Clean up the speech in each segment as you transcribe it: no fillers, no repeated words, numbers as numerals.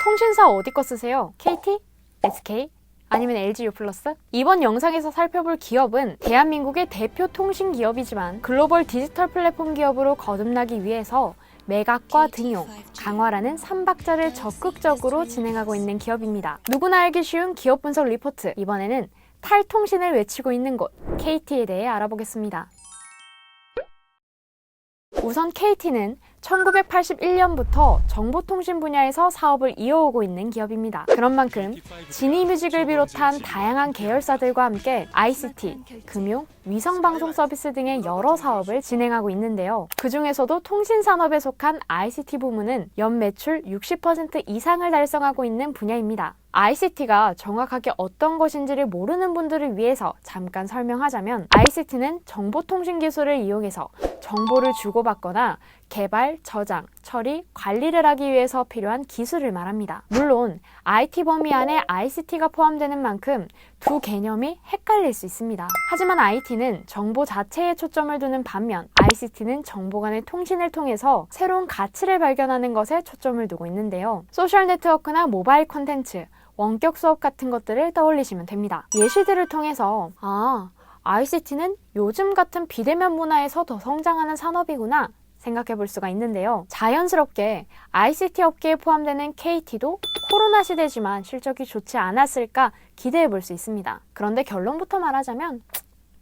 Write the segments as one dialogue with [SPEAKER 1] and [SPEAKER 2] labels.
[SPEAKER 1] 통신사 어디 거 쓰세요? KT? SK? 아니면 LG U+? 이번 영상에서 살펴볼 기업은 대한민국의 대표 통신 기업이지만 글로벌 디지털 플랫폼 기업으로 거듭나기 위해서 매각과 등용, 강화라는 3박자를 적극적으로 진행하고 있는 기업입니다. 누구나 알기 쉬운 기업 분석 리포트, 이번에는 탈통신을 외치고 있는 곳 KT에 대해 알아보겠습니다. 우선 KT는 1981년부터 정보통신 분야에서 사업을 이어오고 있는 기업입니다. 그런 만큼 지니뮤직을 비롯한 다양한 계열사들과 함께 ICT, 금융, 위성방송 서비스 등의 여러 사업을 진행하고 있는데요. 그 중에서도 통신산업에 속한 ICT 부문은 연매출 60% 이상을 달성하고 있는 분야입니다. ICT가 정확하게 어떤 것인지를 모르는 분들을 위해서 잠깐 설명하자면 ICT는 정보통신 기술을 이용해서 정보를 주고받거나 개발, 저장, 처리, 관리를 하기 위해서 필요한 기술을 말합니다. 물론 IT 범위 안에 ICT가 포함되는 만큼 두 개념이 헷갈릴 수 있습니다. 하지만 IT는 정보 자체에 초점을 두는 반면 ICT는 정보 간의 통신을 통해서 새로운 가치를 발견하는 것에 초점을 두고 있는데요. 소셜 네트워크나 모바일 콘텐츠, 원격 수업 같은 것들을 떠올리시면 됩니다. 예시들을 통해서 ICT는 요즘 같은 비대면 문화에서 더 성장하는 산업이구나 생각해 볼 수가 있는데요. 자연스럽게 ICT 업계에 포함되는 KT도 코로나 시대지만 실적이 좋지 않았을까 기대해 볼 수 있습니다. 그런데 결론부터 말하자면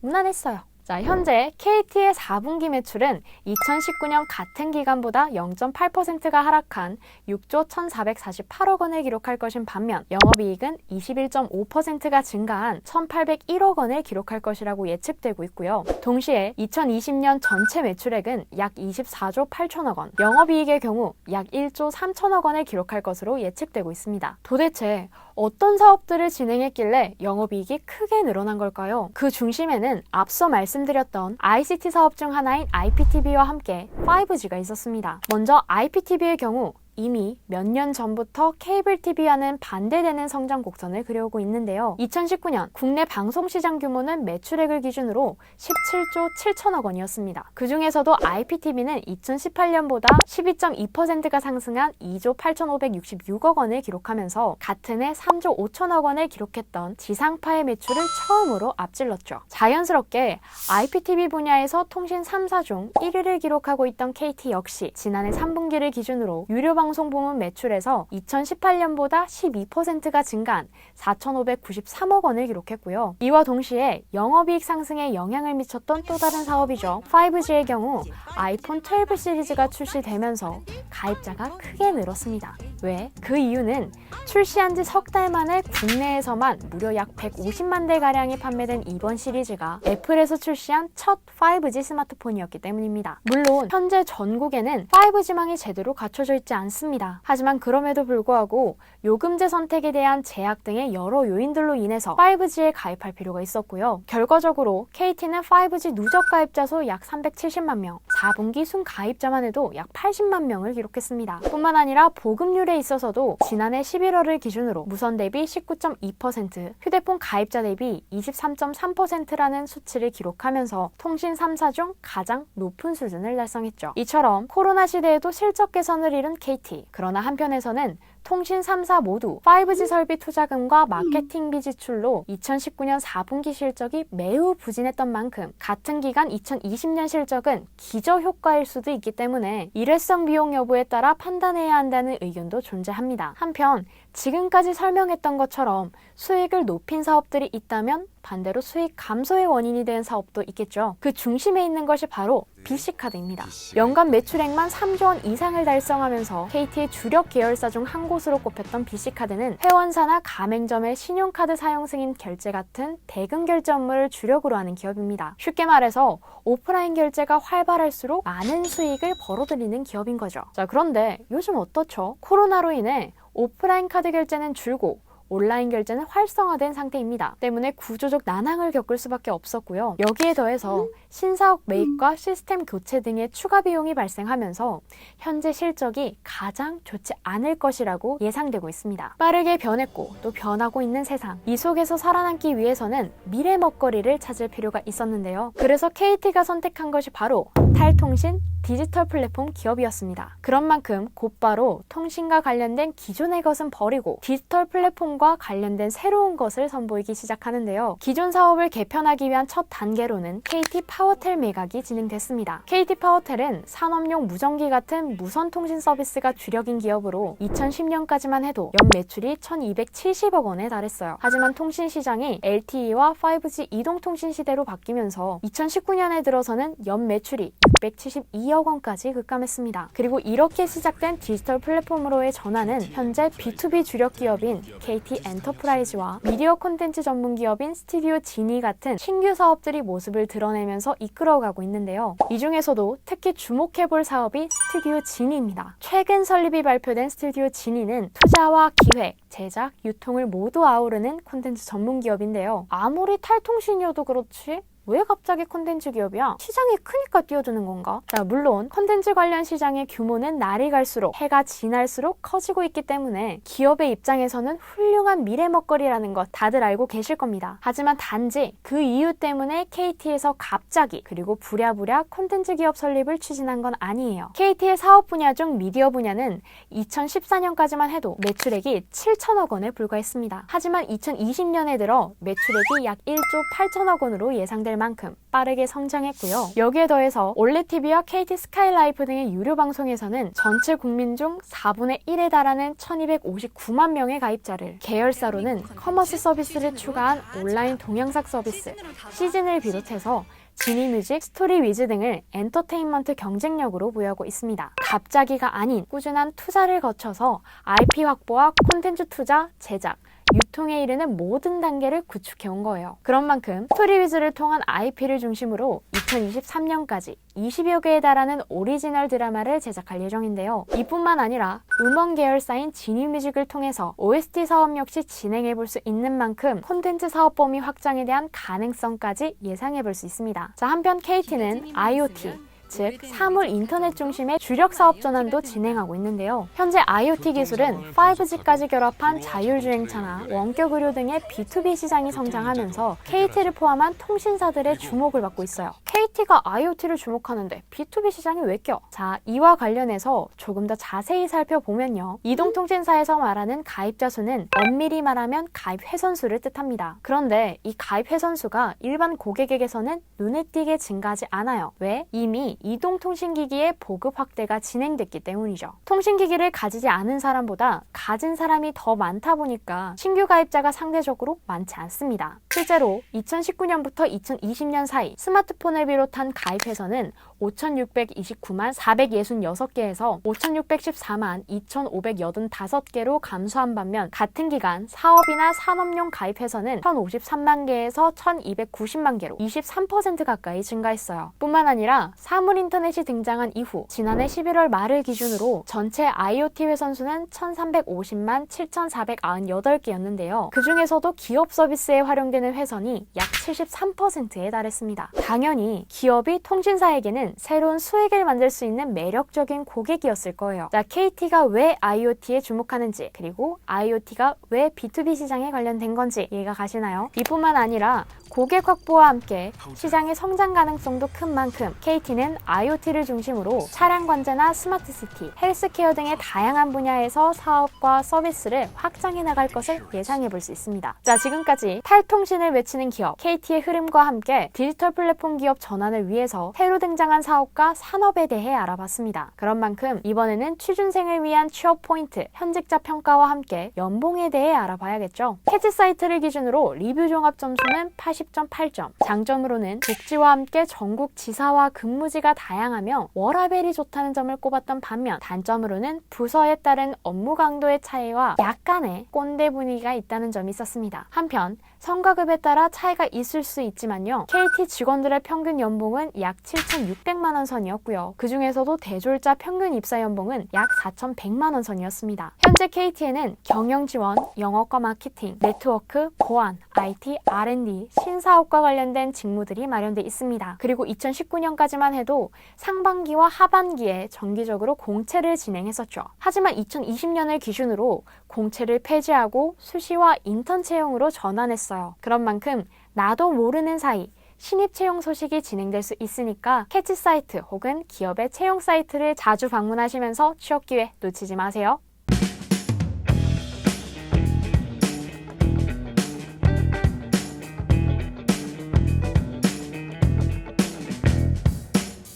[SPEAKER 1] 무난했어요. 자, 현재 KT의 4분기 매출은 2019년 같은 기간보다 0.8%가 하락한 6조 1,448억 원을 기록할 것인 반면 영업이익은 21.5%가 증가한 1,801억 원을 기록할 것이라고 예측되고 있고요. 동시에 2020년 전체 매출액은 약 24조 8천억 원, 영업이익의 경우 약 1조 3천억 원을 기록할 것으로 예측되고 있습니다. 도대체 어떤 사업들을 진행했길래 영업이익이 크게 늘어난 걸까요? 그 중심에는 앞서 말씀드렸던 ICT 사업 중 하나인 IPTV와 함께 5G가 있었습니다. 먼저 IPTV의 경우 이미 몇 년 전부터 케이블 TV와는 반대되는 성장 곡선을 그려오고 있는데요. 2019년 국내 방송 시장 규모는 매출액을 기준으로 17조 7천억 원이었습니다. 그 중에서도 IPTV는 2018년보다 12.2%가 상승한 2조 8,566억 원을 기록하면서 같은 해 3조 5천억 원을 기록했던 지상파의 매출을 처음으로 앞질렀죠. 자연스럽게 IPTV 분야에서 통신 3사 중 1위를 기록하고 있던 KT 역시 지난해 3분기를 기준으로 유료 방송 부문 매출에서 2018년보다 12%가 증가한 4,593억 원을 기록했고요. 이와 동시에 영업이익 상승에 영향을 미쳤던 또 다른 사업이죠. 5G의 경우 아이폰 12 시리즈가 출시되면서 가입자가 크게 늘었습니다. 왜? 그 이유는 출시한 지 석 달 만에 국내에서만 무려 약 150만 대가량이 판매된 이번 시리즈가 애플에서 출시한 첫 5G 스마트폰이었기 때문입니다. 물론 현재 전국에는 5G망이 제대로 갖춰져 있지 않습니다. 하지만 그럼에도 불구하고 요금제 선택에 대한 제약 등의 여러 요인들로 인해서 5G에 가입할 필요가 있었고요. 결과적으로 KT는 5G 누적 가입자 수 약 370만 명, 4분기 순 가입자만 해도 약 80만 명을 기록했습니다. 뿐만 아니라 보급률에 있어서도 지난해 11월을 기준으로 무선 대비 19.2%, 휴대폰 가입자 대비 23.3%라는 수치를 기록하면서 통신 3사 중 가장 높은 수준을 달성했죠. 이처럼 코로나 시대에도 실적 개선을 이룬 KT. 그러나 한편에서는 통신 3사 모두 5G 설비 투자금과 마케팅비 지출로 2019년 4분기 실적이 매우 부진했던 만큼 같은 기간 2020년 실적은 기저효과일 수도 있기 때문에 일회성 비용 여부에 따라 판단해야 한다는 의견도 존재합니다. 한편 지금까지 설명했던 것처럼 수익을 높인 사업들이 있다면 반대로 수익 감소의 원인이 된 사업도 있겠죠. 그 중심에 있는 것이 바로 BC카드입니다. 연간 매출액만 3조 원 이상을 달성하면서 KT의 주력 계열사 중 한 곳으로 꼽혔던 BC카드는 회원사나 가맹점의 신용카드 사용 승인 결제 같은 대금 결제 업무를 주력으로 하는 기업입니다. 쉽게 말해서 오프라인 결제가 활발할수록 많은 수익을 벌어들이는 기업인 거죠. 자, 그런데 요즘 어떻죠? 코로나로 인해 오프라인 카드 결제는 줄고 온라인 결제는 활성화된 상태입니다. 때문에 구조적 난항을 겪을 수밖에 없었고요. 여기에 더해서 신사업 매입과 시스템 교체 등의 추가 비용이 발생하면서 현재 실적이 가장 좋지 않을 것이라고 예상되고 있습니다. 빠르게 변했고 또 변하고 있는 세상, 이 속에서 살아남기 위해서는 미래 먹거리를 찾을 필요가 있었는데요. 그래서 KT가 선택한 것이 바로 탈통신 디지털 플랫폼 기업이었습니다. 그런 만큼 곧바로 통신과 관련된 기존의 것은 버리고 디지털 플랫폼과 관련된 새로운 것을 선보이기 시작하는데요. 기존 사업을 개편하기 위한 첫 단계로는 KT 파워텔 매각이 진행됐습니다. KT 파워텔은 산업용 무전기 같은 무선 통신 서비스가 주력인 기업으로 2010년까지만 해도 연 매출이 1270억 원에 달했어요. 하지만 통신 시장이 LTE와 5G 이동통신 시대로 바뀌면서 2019년에 들어서는 연 매출이 672억 원까지 급감했습니다. 그리고 이렇게 시작된 디지털 플랫폼으로의 전환은 현재 B2B 주력 기업인 KT 엔터프라이즈와 미디어 콘텐츠 전문 기업인 스튜디오 지니 같은 신규 사업들이 모습을 드러내면서 이끌어가고 있는데요. 이 중에서도 특히 주목해볼 사업이 스튜디오 지니입니다. 최근 설립이 발표된 스튜디오 지니는 투자와 기획, 제작, 유통을 모두 아우르는 콘텐츠 전문 기업인데요. 아무리 탈통신이어도 그렇지 왜 갑자기 콘텐츠 기업이야? 시장이 크니까 뛰어드는 건가? 자, 물론 콘텐츠 관련 시장의 규모는 날이 갈수록 해가 지날수록 커지고 있기 때문에 기업의 입장에서는 훌륭한 미래 먹거리라는 것 다들 알고 계실 겁니다. 하지만 단지 그 이유 때문에 KT에서 갑자기 그리고 부랴부랴 콘텐츠 기업 설립을 추진한 건 아니에요. KT의 사업 분야 중 미디어 분야는 2014년까지만 해도 매출액이 7천억 원에 불과했습니다. 하지만 2020년에 들어 매출액이 약 1조 8천억 원으로 예상됩니다. 만큼 빠르게 성장했고요. 여기에 더해서 올레TV와 KT 스카이라이프 등의 유료 방송에서는 전체 국민 중 4분의 1에 달하는 1259만 명의 가입자를, 계열사로는 커머스 서비스를 추가한 온라인 동영상 서비스 시즌을 비롯해서 지니뮤직, 스토리위즈 등을 엔터테인먼트 경쟁력으로 보유하고 있습니다. 갑자기가 아닌 꾸준한 투자를 거쳐서 IP 확보와 콘텐츠 투자, 제작, 유통에 이르는 모든 단계를 구축해온 거예요. 그런 만큼 스토리위즈를 통한 IP를 중심으로 2023년까지 20여 개에 달하는 오리지널 드라마를 제작할 예정인데요. 이뿐만 아니라 음원 계열사인 지니뮤직을 통해서 OST 사업 역시 진행해볼 수 있는 만큼 콘텐츠 사업 범위 확장에 대한 가능성까지 예상해볼 수 있습니다. 자, 한편 KT는 IoT, 즉 사물 인터넷 중심의 주력 사업 전환도 진행하고 있는데요. 현재 IoT 기술은 5G까지 결합한 자율주행차나 원격 의료 등의 B2B 시장이 성장하면서 KT를 포함한 통신사들의 주목을 받고 있어요. KT가 IoT를 주목하는데 B2B 시장이 왜 껴? 자, 이와 관련해서 조금 더 자세히 살펴보면요. 이동통신사에서 말하는 가입자 수는 엄밀히 말하면 가입 회선수를 뜻합니다. 그런데 이 가입 회선수가 일반 고객에게서는 눈에 띄게 증가하지 않아요. 왜? 이미 이동통신기기의 보급 확대가 진행됐기 때문이죠. 통신기기를 가지지 않은 사람보다 가진 사람이 더 많다 보니까 신규 가입자가 상대적으로 많지 않습니다. 실제로 2019년부터 2020년 사이 스마트폰을 비롯한 가입회선은 5,629만 466개에서 5,614만 2,585개로 감소한 반면 같은 기간 사업이나 산업용 가입회선은 1,053만 개에서 1,290만 개로 23% 가까이 증가했어요. 뿐만 아니라 사물 인터넷이 등장한 이후 지난해 11월 말을 기준으로 전체 IoT 회선 수는 1,350만 7,498개였는데요. 그 중에서도 기업 서비스에 활용되는 회선이 약 73%에 달했습니다. 당연히 기업이 통신사에게는 새로운 수익을 만들 수 있는 매력적인 고객이었을 거예요. 자, KT가 왜 IoT에 주목하는지, 그리고 IoT가 왜 B2B 시장에 관련된 건지 이해가 가시나요? 이뿐만 아니라 고객 확보와 함께 시장의 성장 가능성도 큰 만큼 KT는 IoT를 중심으로 차량 관제나 스마트시티, 헬스케어 등의 다양한 분야에서 사업과 서비스를 확장해 나갈 것을 예상해 볼 수 있습니다. 자, 지금까지 탈통신을 외치는 기업 KT의 흐름과 함께 디지털 플랫폼 기업 전환을 위해서 새로 등장한 사업과 산업에 대해 알아봤습니다. 그런 만큼 이번에는 취준생을 위한 취업 포인트, 현직자 평가와 함께 연봉에 대해 알아봐야겠죠. 캐치 사이트를 기준으로 리뷰 종합 점수는 80 10.8점. 장점으로는 복지와 함께 전국 지사와 근무지가 다양하며 워라밸이 좋다는 점을 꼽았던 반면 단점으로는 부서에 따른 업무 강도의 차이와 약간의 꼰대 분위기가 있다는 점이 있었습니다. 한편 성과급에 따라 차이가 있을 수 있지만요. KT 직원들의 평균 연봉은 약 7,600만 원 선이었고요. 그 중에서도 대졸자 평균 입사 연봉은 약 4,100만 원 선이었습니다. 현재 KT에는 경영 지원, 영업과 마케팅, 네트워크, 보안, IT, R&D, 신사업과 관련된 직무들이 마련돼 있습니다. 그리고 2019년까지만 해도 상반기와 하반기에 정기적으로 공채를 진행했었죠. 하지만 2020년을 기준으로 공채를 폐지하고 수시와 인턴 채용으로 전환했어요. 그런 만큼 나도 모르는 사이 신입 채용 소식이 진행될 수 있으니까 캐치 사이트 혹은 기업의 채용 사이트를 자주 방문하시면서 취업 기회 놓치지 마세요.